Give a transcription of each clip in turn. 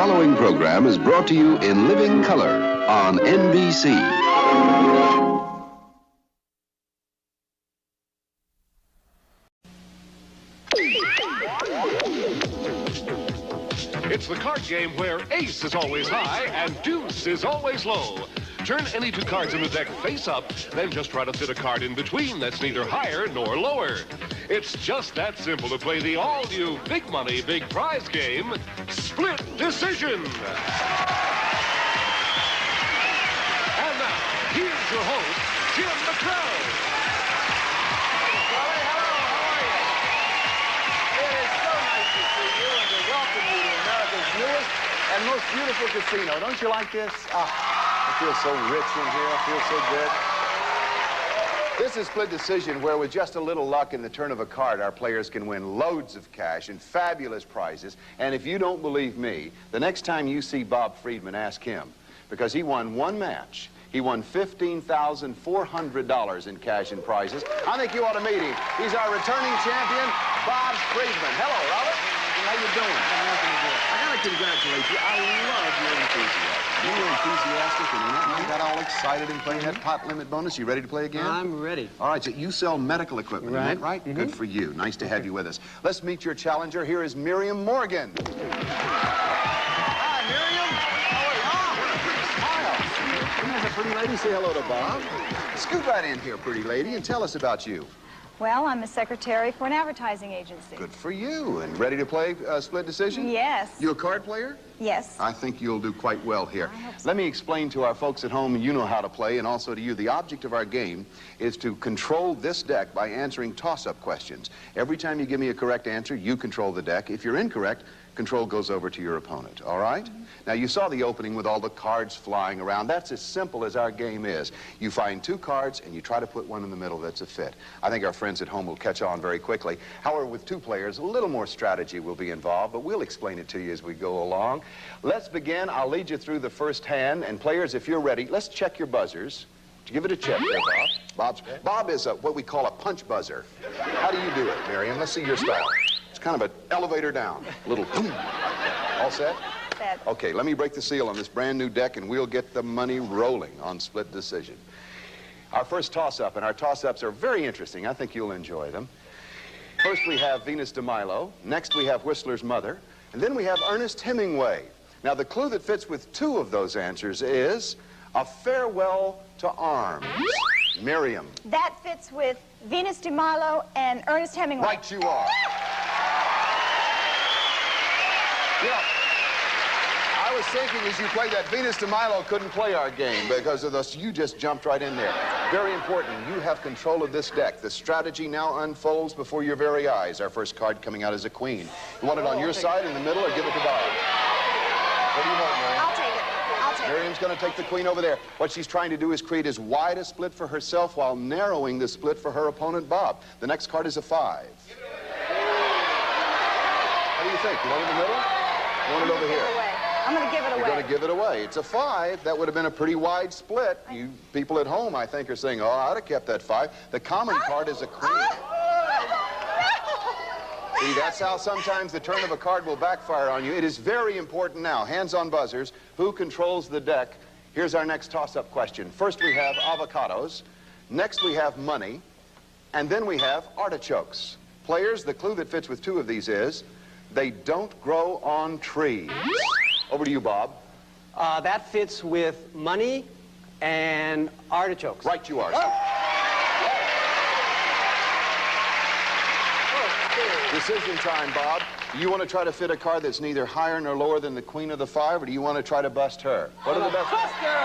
following program is brought to you in living color on NBC. It's the card game where ace is always high and deuce is always low. Turn any two cards in the deck face up, then just try to fit a card in between that's neither higher nor lower. It's just that simple to play the all-new big money, big prize game, Split Decision. And now, here's your host, Jim McCrell. And most beautiful casino. Don't you like this? I feel so rich in here. I feel so good. This is Split Decision, where with just a little luck in the turn of a card, our players can win loads of cash and fabulous prizes. And if you don't believe me, the next time you see Bob Friedman, ask him. Because he won one match. He won $15,400 in cash and prizes. I think you ought to meet him. He's our returning champion, Bob Friedman. Hello, Robert. How you doing? I gotta congratulate you. I love your enthusiasm. You were enthusiastic and you got all excited in playing that pot limit bonus. You ready to play again? I'm ready. All right, so you sell medical equipment, right? Isn't that right? Good for you. Nice to have you with us. Let's meet your challenger. Here is Miriam Morgan. Hi, Miriam. Oh, what a pretty smile. There's a pretty lady. Say hello to Bob. Scoot right in here, pretty lady, and tell us about you. Well, I'm a secretary for an advertising agency. Good for you. And ready to play Split Decision? Yes. You a card player? Yes. I think you'll do quite well here. I hope so. Let me explain to our folks at home, you know how to play, and also to you. The object of our game is to control this deck by answering toss-up questions. Every time you give me a correct answer, you control the deck. If you're incorrect, control goes over to your opponent, all right? Now, you saw the opening with all the cards flying around. That's as simple as our game is. You find two cards, and you try to put one in the middle that's a fit. I think our friends at home will catch on very quickly. However, with two players, a little more strategy will be involved, but we'll explain it to you as we go along. Let's begin. I'll lead you through the first hand, and players, if you're ready, let's check your buzzers. Give it a check there, Bob. Bob is what we call a punch buzzer. How do you do it, Miriam? Let's see your style. It's kind of an elevator down. A little boom. All set? Set. Okay, let me break the seal on this brand new deck, and we'll get the money rolling on Split Decision. Our first toss-up, and our toss-ups are very interesting. I think you'll enjoy them. First, we have Venus de Milo. Next, we have Whistler's Mother. And then we have Ernest Hemingway. Now, the clue that fits with two of those answers is A Farewell to Arms. Miriam. That fits with Venus de Milo and Ernest Hemingway. Right you are. Yeah. I was thinking as you played that, Venus de Milo couldn't play our game because of this. You just jumped right in there. Very important. You have control of this deck. The strategy now unfolds before your very eyes. Our first card coming out is a queen. You want it on your side, in the middle, or give it to Bob? What do you want, Miriam? I'll take it. I'll take it. Miriam's going to take the queen over there. What she's trying to do is create as wide a split for herself while narrowing the split for her opponent, Bob. The next card is a 5. What do you think? You want it in the middle? You want it over here? I'm going to give it away. You're going to give it away. It's a 5. That would have been a pretty wide split. You people at home, I think, are saying, oh, I'd have kept that 5. The common card is a queen. See, that's how sometimes the turn of a card will backfire on you. It is very important now. Hands on buzzers. Who controls the deck? Here's our next toss-up question. First, we have avocados. Next, we have money. And then we have artichokes. Players, the clue that fits with two of these is they don't grow on trees. Over to you, Bob. That fits with money and artichokes. Right you are. Decision time, Bob. Do you want to try to fit a card that's neither higher nor lower than the queen of the 5, or do you want to try to bust her? What are the best? Buster!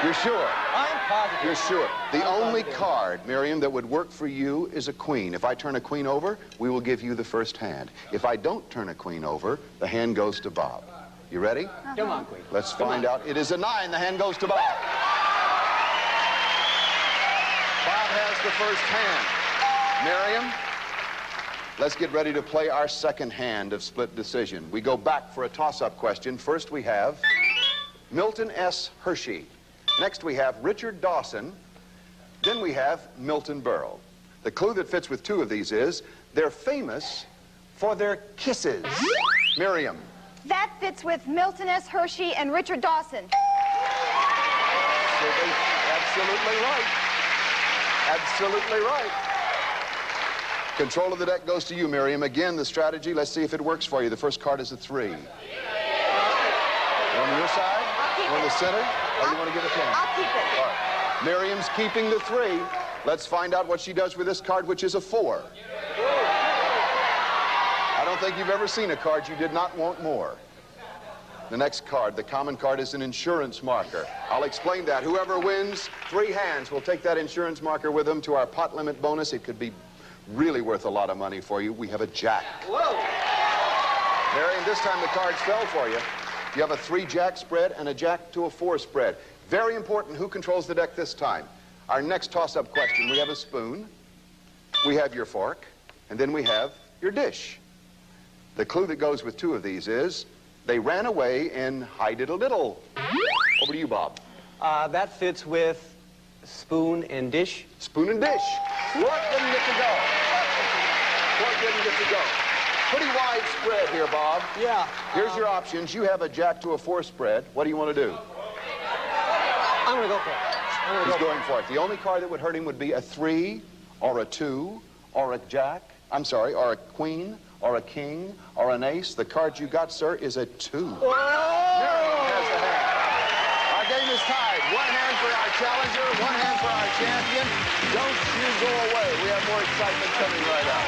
You're sure? I'm positive. You're sure. The only card, Miriam, that would work for you is a queen. If I turn a queen over, we will give you the first hand. If I don't turn a queen over, the hand goes to Bob. You ready? Come on, queen. Let's find out. It is a 9. The hand goes to Bob. Bob has the first hand. Miriam, let's get ready to play our second hand of Split Decision. We go back for a toss-up question. First we have Milton S. Hershey. Next we have Richard Dawson. Then we have Milton Berle. The clue that fits with two of these is they're famous for their kisses. Miriam. That fits with Milton S. Hershey and Richard Dawson. Absolutely right. Absolutely right. Control of the deck goes to you, Miriam. Again, the strategy, let's see if it works for you. The first card is a 3. On your side? On the center? Or you want to give a 10? I'll keep it. All right. Miriam's keeping the 3. Let's find out what she does with this card, which is a 4. I don't think you've ever seen a card you did not want more. The next card, the common card, is an insurance marker. I'll explain that. Whoever wins 3 hands will take that insurance marker with them to our pot limit bonus. It could be really worth a lot of money for you. We have a jack. Whoa! Marion, this time the cards fell for you. You have a 3-jack spread and a jack to a 4 spread. Very important who controls the deck this time. Our next toss-up question, we have a spoon, we have your fork, and then we have your dish. The clue that goes with 2 of these is they ran away and hide-it a little. Over to you, Bob. That fits with spoon and dish. Spoon and dish. Fork didn't get to go. Fork didn't get to go. Pretty wide spread here, Bob. Yeah. Here's your options. You have a jack to a 4 spread. What do you want to do? I'm going to go for it. He's going for it. The only card that would hurt him would be a 3 or a 2 or a jack. I'm sorry, or a queen or a king or an ace. The card you got, sir, is a 2. Miriam has a hand. Our game is tied. 1 hand for our challenger, 1 hand for our champion. Don't you go away. We have more excitement coming right up.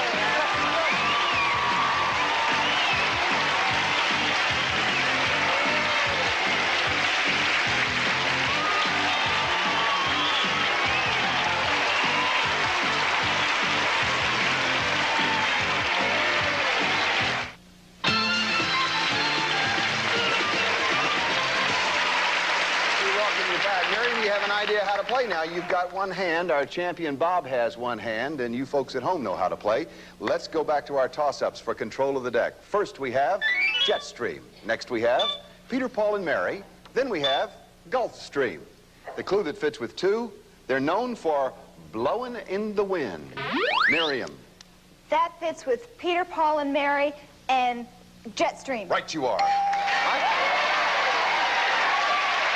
Miriam, you have an idea how to play now. You've got 1 hand. Our champion Bob has 1 hand, and you folks at home know how to play. Let's go back to our toss-ups for control of the deck. First we have Jetstream. Next we have Peter, Paul, and Mary. Then we have Gulfstream. The clue that fits with 2, they're known for blowing in the wind. Miriam. That fits with Peter, Paul, and Mary and Jetstream. Right you are.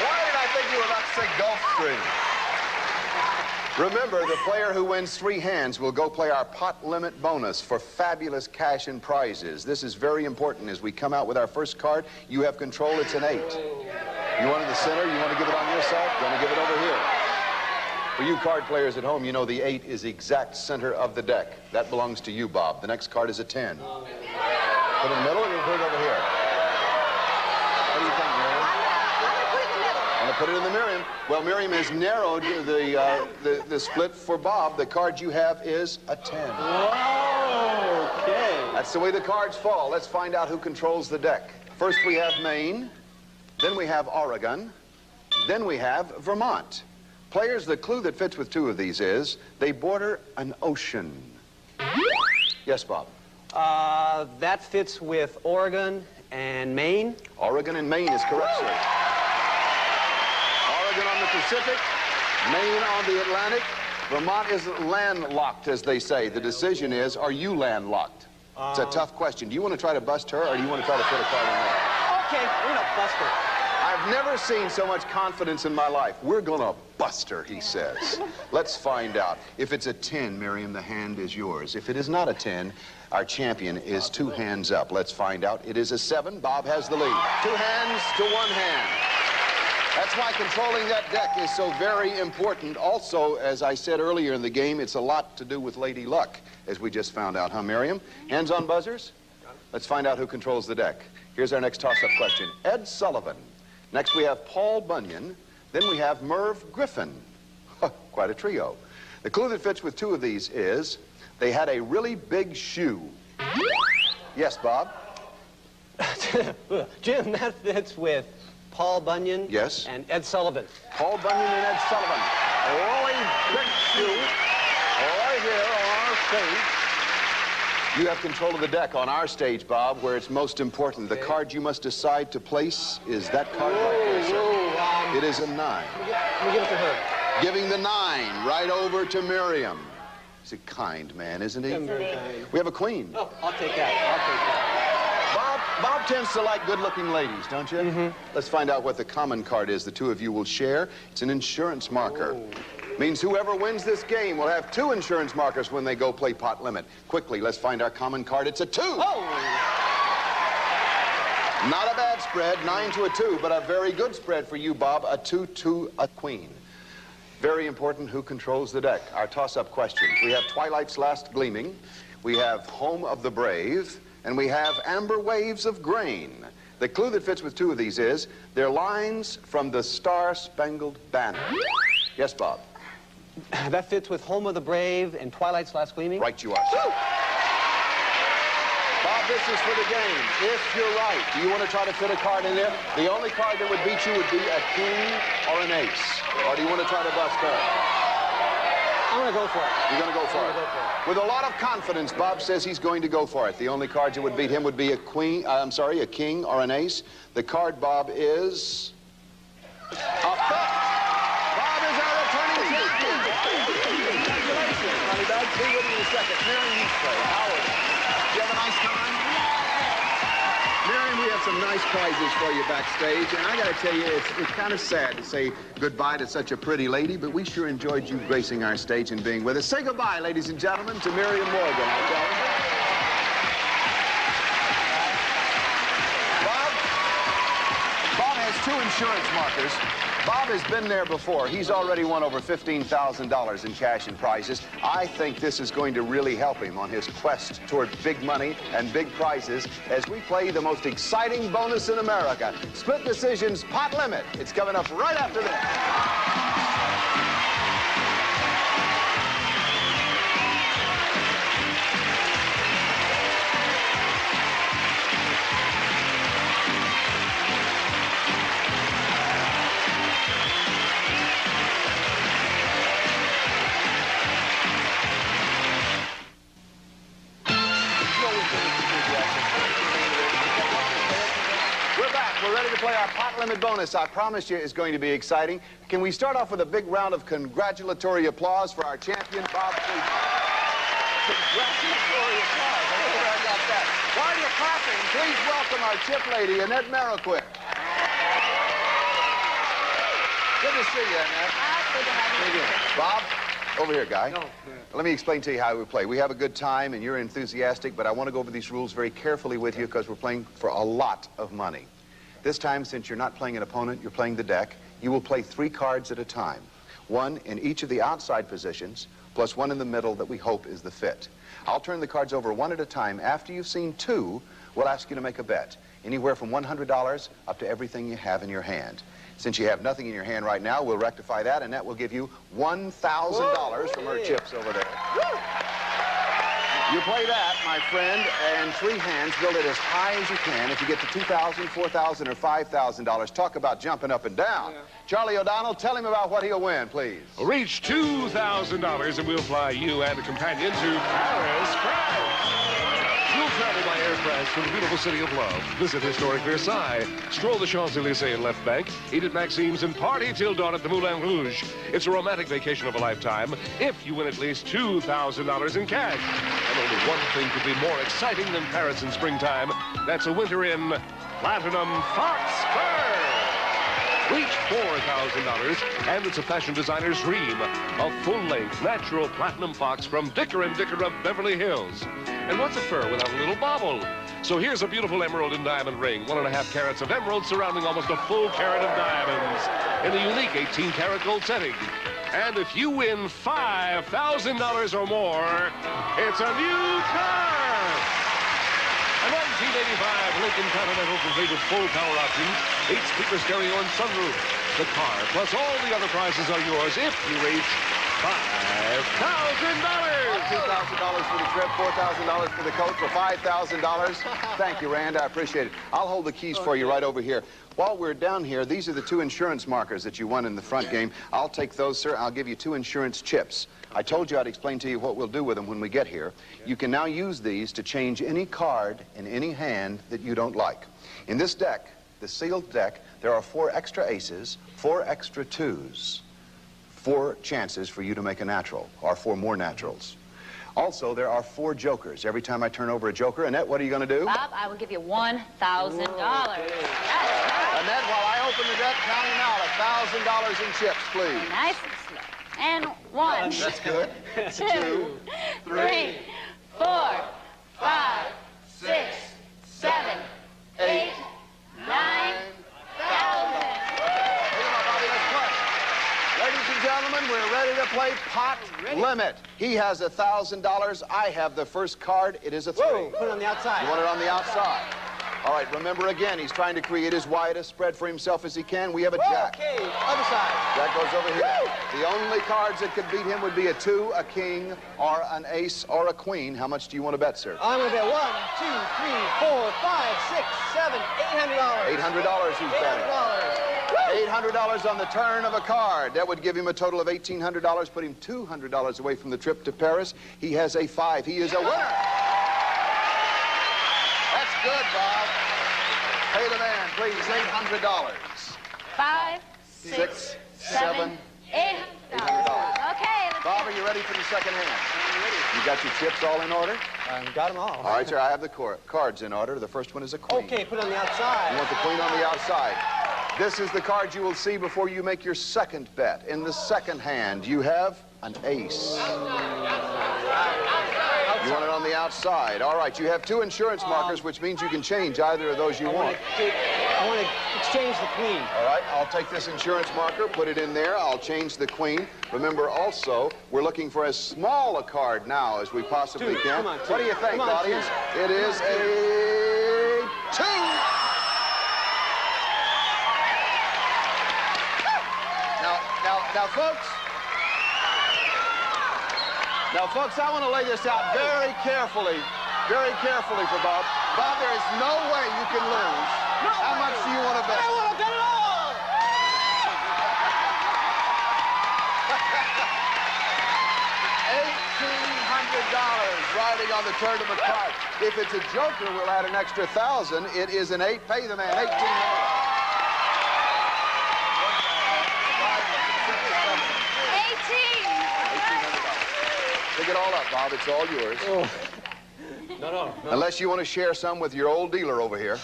Why did I think you were about to say Gulfstream? Remember, the player who wins 3 hands will go play our pot limit bonus for fabulous cash and prizes. This is very important. As we come out with our first card, you have control. It's an 8. You want it in the center? You want to give it on your side? You want to give it over here? For you card players at home, you know the 8 is the exact center of the deck. That belongs to you, Bob. The next card is a 10. Put it in the middle, or you put it over here? What do you think, Miriam? I'm going to put it in the Miriam. Well, Miriam has narrowed the split for Bob. The card you have is a 10. Whoa, okay. That's the way the cards fall. Let's find out who controls the deck. First we have Maine, then we have Oregon, then we have Vermont. Players, the clue that fits with 2 of these is they border an ocean. Yes, Bob? That fits with Oregon and Maine. Oregon and Maine is correct, sir. Oregon on the Pacific, Maine on the Atlantic. Vermont is landlocked, as they say. The decision is, are you landlocked? It's a tough question. Do you want to try to bust her, or do you want to try to put a card in there? Okay, we're going to bust her. I've never seen so much confidence in my life. We're going to bust her, he says. Let's find out. If it's a 10, Miriam, the hand is yours. If it is not a 10, our champion is 2 hands up. Let's find out. It is a 7. Bob has the lead. 2 hands to 1 hand. That's why controlling that deck is so very important. Also, as I said earlier in the game, it's a lot to do with Lady Luck, as we just found out, huh, Miriam? Hands on buzzers? Let's find out who controls the deck. Here's our next toss-up question. Ed Sullivan. Next we have Paul Bunyan. Then we have Merv Griffin. Quite a trio. The clue that fits with 2 of these is they had a really big shoe. Yes, Bob? Jim, that fits with Paul Bunyan. Yes. And Ed Sullivan. Paul Bunyan and Ed Sullivan. A really big shoe right here on our stage. You have control of the deck on our stage, Bob, where it's most important. The card you must decide to place is that card right there, sir. It is a 9. Let me give it to her. Giving the 9 right over to Miriam. He's a kind man, isn't he? I'm very kind. We have a queen. Oh, I'll take that. I'll take that. Bob, Bob tends to like good-looking ladies, don't you? Mm-hmm. Let's find out what the common card is the two of you will share. It's an insurance marker. Means whoever wins this game will have 2 insurance markers when they go play pot limit. Quickly, let's find our common card. It's a 2. Oh! Not a bad spread, 9 to a 2, but a very good spread for you, Bob, a 2 to a queen. Very important who controls the deck. Our toss-up questions. We have Twilight's Last Gleaming, we have Home of the Brave, and we have Amber Waves of Grain. The clue that fits with 2 of these is they're lines from the Star-Spangled Banner. Yes, Bob? That fits with Home of the Brave and Twilight's Last Gleaming? Right you are, sir. Bob, this is for the game. If you're right, do you want to try to fit a card in there? The only card that would beat you would be a king or an ace. Or do you want to try to bust her? I'm going to go for it. You're going to go for it? Go for it. With a lot of confidence, Bob says he's going to go for it. The only cards that would beat him would be a king or an ace. The card, Bob, is a bet. Bob is our returning champion. Congratulations, honey dog. See you in a second. Mary, you play. Howard, did you have a nice time? Miriam, we have some nice prizes for you backstage, and I got to tell you, it's kind of sad to say goodbye to such a pretty lady, but we sure enjoyed you gracing our stage and being with us. Say goodbye, ladies and gentlemen, to Miriam Morgan, I tell you. Bob has 2 insurance markers. Bob has been there before. He's already won over $15,000 in cash and prizes. I think this is going to really help him on his quest toward big money and big prizes as we play the most exciting bonus in America, Split Decisions Pot Limit. It's coming up right after this. We're ready to play our pot limit bonus. I promise you it's going to be exciting. Can we start off with a big round of congratulatory applause for our champion, Bob? Congratulatory applause. I don't know where I got that. While you're clapping, please welcome our chip lady, Annette Marroquin. Good to see you, Annette. Good to have you. Bob, over here, guy. No. Let me explain to you how we play. We have a good time, and you're enthusiastic, but I want to go over these rules very carefully with you because we're playing for a lot of money. This time, since you're not playing an opponent, you're playing the deck, you will play 3 cards at a time. 1 in each of the outside positions, plus 1 in the middle that we hope is the fit. I'll turn the cards over 1 at a time. After you've seen 2, we'll ask you to make a bet. Anywhere from $100 up to everything you have in your hand. Since you have nothing in your hand right now, we'll rectify that, and that will give you $1,000 from her chips over there. You play that, my friend, and 3 hands, build it as high as you can. If you get to $2,000, $4,000, or $5,000, talk about jumping up and down. Yeah. Charlie O'Donnell, tell him about what he'll win, please. Reach $2,000 and we'll fly you and a companion to Paris, France. You'll travel by air France to the beautiful city of love. Visit historic Versailles. Stroll the Champs-Élysées and Left Bank. Eat at Maxime's and party till dawn at the Moulin Rouge. It's a romantic vacation of a lifetime if you win at least $2,000 in cash. And only one thing could be more exciting than Paris in springtime. That's a winter in Platinum Fox Fur. Reach $4,000, and it's a fashion designer's dream. A full-length, natural platinum fox from Dicker & Dicker of Beverly Hills. And what's a fur without a little bauble? So here's a beautiful emerald and diamond ring, 1.5 carats of emerald surrounding almost a full carat of diamonds in a unique 18-karat gold setting. And if you win $5,000 or more, it's a new car! A 1985 Lincoln Continental complete with full power options, 8-speaker stereo and sunroof. The car plus all the other prizes are yours if you reach $5,000. $2,000 for the trip, $4,000 for the coat, for $5,000. Thank you, Rand. I appreciate it. I'll hold the keys for you right over here. While we're down here, these are the 2 insurance markers that you won in the front game. I'll take those, sir. I'll give you 2 insurance chips. I told you I'd explain to you what we'll do with them when we get here. You can now use these to change any card in any hand that you don't like. In this deck, the sealed deck, there are 4 extra aces, 4 extra 2s, 4 chances for you to make a natural, or 4 more naturals. Also, there are 4 jokers. Every time I turn over a joker, Annette, what are you going to do? Bob, I will give you $1,000. Annette, while I open the deck, counting out $1,000 in chips, please. Nice and slow. And 1, That's good. 2, 3, 4, 5, 6, 7, 8, 9,000. Ladies and gentlemen, we're ready to play Pot Limit. He has $1,000. I have the first card. It is a 3. Whoa, put it on the outside. You want it on the outside. All right, remember again, he's trying to create as wide a spread for himself as he can. We have a jack. Okay, other side. Jack goes over here. The only cards that could beat him would be a 2, a king, or an ace, or a queen. How much do you want to bet, sir? I'm going to bet 1, 2, 3, 4, 5, 6, 7, $800. $800 he's betting. $800 on the turn of a card. That would give him a total of $1,800, put him $200 away from the trip to Paris. He has a 5. He is a winner. That's good, Bob. Pay the man, please, $800. 5, 6, 7, $800. Okay, let's Bob, are you ready for the second hand? You got your chips all in order? Got them all. All right, sir, I have the cards in order. The first one is a queen. Okay, put it on the outside. You want the queen on the outside. This is the card you will see before you make your second bet. In the second hand, you have an ace. You want it on the outside. All right, you have 2 insurance markers, which means you can change either of those you want. I want to exchange the queen. All right, I'll take this insurance marker, put it in there. I'll change the queen. Remember also, we're looking for as small a card now as we possibly 2. can. Come on, 2. What do you think, Come on, audience? 2. It is a 2. Now, folks, I want to lay this out very carefully for Bob. Bob, there is no way you can lose. How much do you want to bet? I want to bet it all! $1,800 riding on the turn of a card. If it's a joker, we'll add an extra 1,000. It is an 8. Pay the man $1,800. Pick it all up, Bob. It's all yours. Oh. No. Unless you want to share some with your old dealer over here.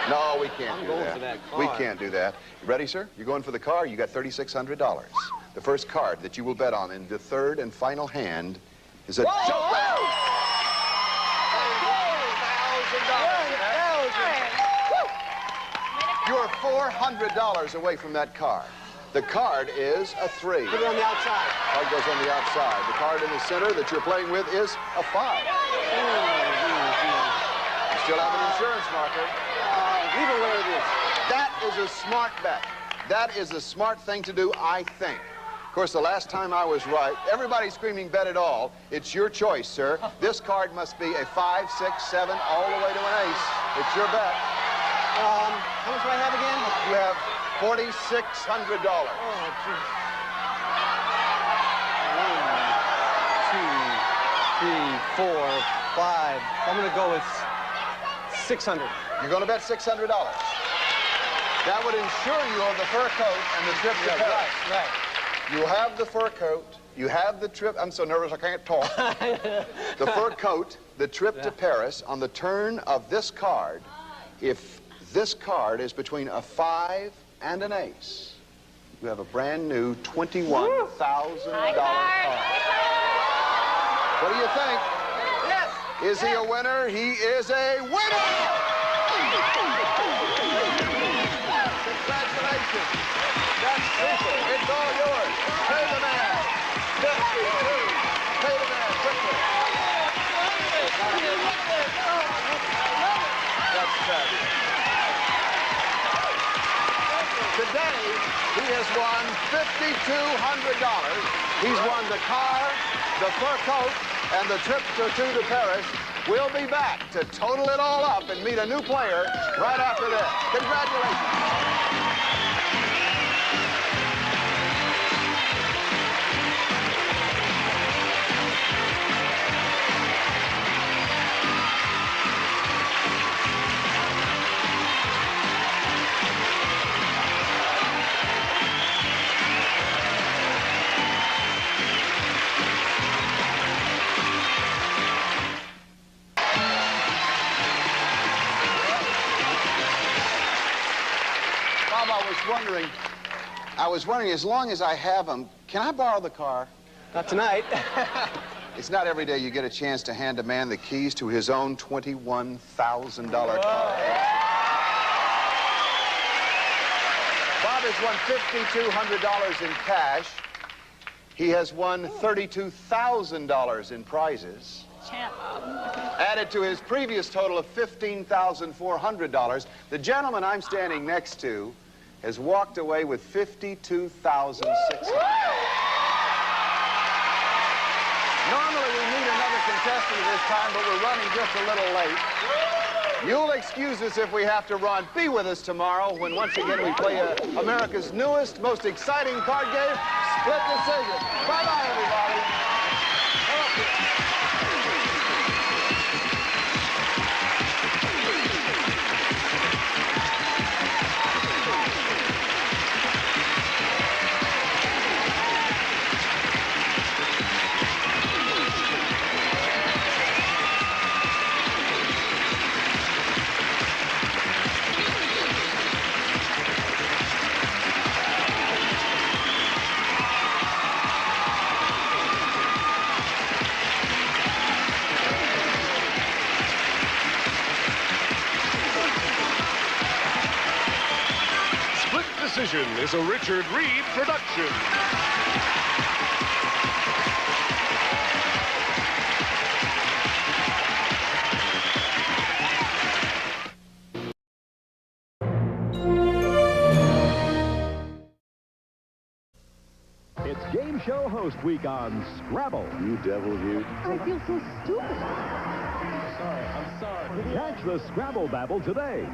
No, we can't I'm do going that. for that car. We can't do that. You ready, sir? You're going for the car? You got $3,600. The first card that you will bet on in the third and final hand is a joker. You're $400 away from that card. The card is a 3. Put it on the outside. Card goes on the outside. The card in the center that you're playing with is a 5. You still have an insurance marker. Leave it where it is. That is a smart bet. That is a smart thing to do, I think. Of course, the last time I was right, everybody's screaming bet it all. It's your choice, sir. This card must be a 5, 6, 7, all the way to an ace. It's your bet. How much do I have again? You have $4,600. Oh, geez. 1, 2, 3, 4, 5. I'm going to go with 600. You're going to bet $600. That would insure you of the fur coat and the trip to Paris. Right. You have the fur coat. You have the trip. I'm so nervous I can't talk. The fur coat, the trip to Paris. On the turn of this card, if this card is between a 5 and an ace, you have a brand new $21,000 card. What do you think? Yes. Is he a winner? He is a winner! Congratulations. That's simple. It's all yours. Pay the man. 52. Pay the man quickly. That's fabulous. Today, he has won $5,200. He's won the car, the fur coat, and the trip to Paris. We'll be back to total it all up and meet a new player right after this. Congratulations. I was wondering, as long as I have them, can I borrow the car? Not tonight. It's not every day you get a chance to hand a man the keys to his own $21,000 car. Bob has won $5,200 in cash. He has won $32,000 in prizes. Champ. Added to his previous total of $15,400, the gentleman I'm standing next to has walked away with $52,600. Normally we need another contestant at this time, but we're running just a little late. You'll excuse us if we have to run. Be with us tomorrow when once again we play America's newest, most exciting card game, Split Decision. Bye-bye, everybody. Decision is a Richard Reed production. It's Game Show Host Week on Scrabble. You devil, you. I feel so stupid. Catch the Scrabble Babble today.